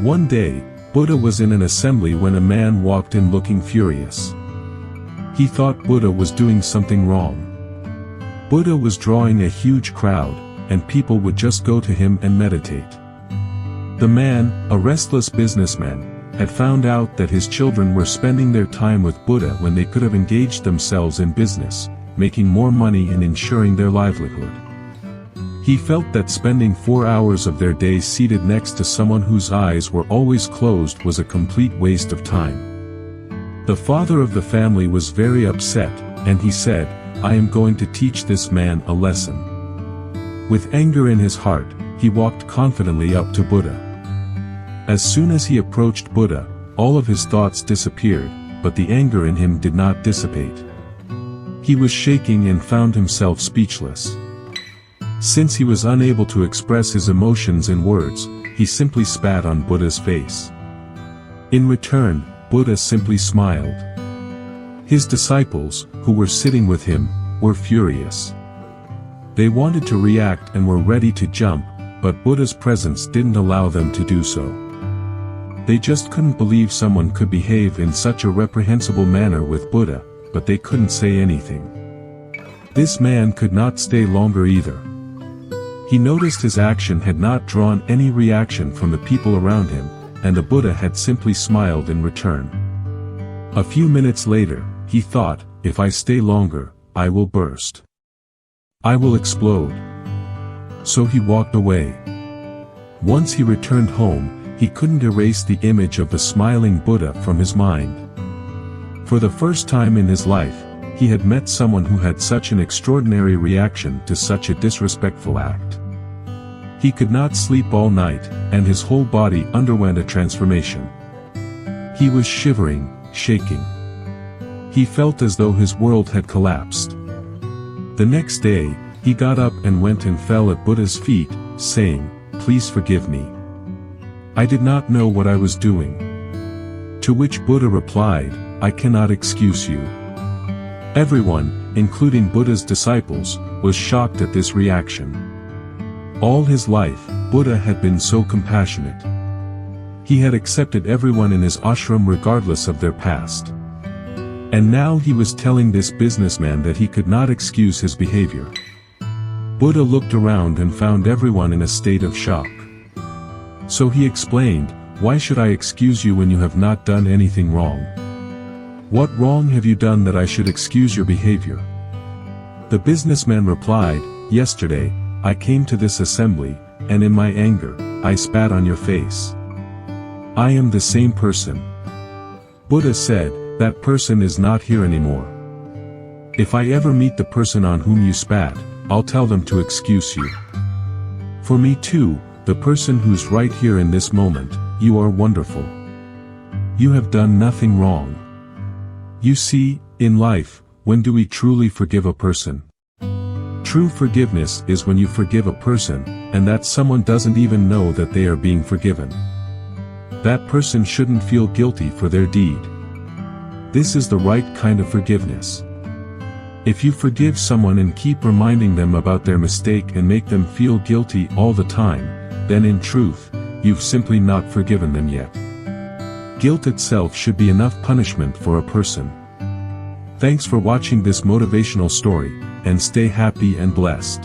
One day, Buddha was in an assembly when a man walked in looking furious. He thought Buddha was doing something wrong. Buddha was drawing a huge crowd, and people would just go to him and meditate. The man, a restless businessman, had found out that his children were spending their time with Buddha when they could have engaged themselves in business, making more money and ensuring their livelihood. He felt that spending 4 hours of their day seated next to someone whose eyes were always closed was a complete waste of time. The father of the family was very upset, and he said, "I am going to teach this man a lesson." With anger in his heart, he walked confidently up to Buddha. As soon as he approached Buddha, all of his thoughts disappeared, but the anger in him did not dissipate. He was shaking and found himself speechless. Since he was unable to express his emotions in words, he simply spat on Buddha's face. In return, Buddha simply smiled. His disciples, who were sitting with him, were furious. They wanted to react and were ready to jump, but Buddha's presence didn't allow them to do so. They just couldn't believe someone could behave in such a reprehensible manner with Buddha, but they couldn't say anything. This man could not stay longer either. He noticed his action had not drawn any reaction from the people around him, and the Buddha had simply smiled in return. A few minutes later, he thought, "If I stay longer, I will burst. I will explode." So he walked away. Once he returned home, he couldn't erase the image of the smiling Buddha from his mind. For the first time in his life, he had met someone who had such an extraordinary reaction to such a disrespectful act. He could not sleep all night, and his whole body underwent a transformation. He was shivering, shaking. He felt as though his world had collapsed. The next day, he got up and went and fell at Buddha's feet, saying, "Please forgive me. I did not know what I was doing." To which Buddha replied, "I cannot excuse you." Everyone, including Buddha's disciples, was shocked at this reaction. All his life, Buddha had been so compassionate. He had accepted everyone in his ashram regardless of their past. And now he was telling this businessman that he could not excuse his behavior. Buddha looked around and found everyone in a state of shock. So he explained, "Why should I excuse you when you have not done anything wrong? What wrong have you done that I should excuse your behavior?" The businessman replied, "Yesterday, I came to this assembly, and in my anger, I spat on your face. I am the same person." Buddha said, "That person is not here anymore. If I ever meet the person on whom you spat, I'll tell them to excuse you. For me too, the person who's right here in this moment, you are wonderful. You have done nothing wrong." You see, in life, when do we truly forgive a person? True forgiveness is when you forgive a person, and that someone doesn't even know that they are being forgiven. That person shouldn't feel guilty for their deed. This is the right kind of forgiveness. If you forgive someone and keep reminding them about their mistake and make them feel guilty all the time, then in truth, you've simply not forgiven them yet. Guilt itself should be enough punishment for a person. Thanks for watching this motivational story, and stay happy and blessed.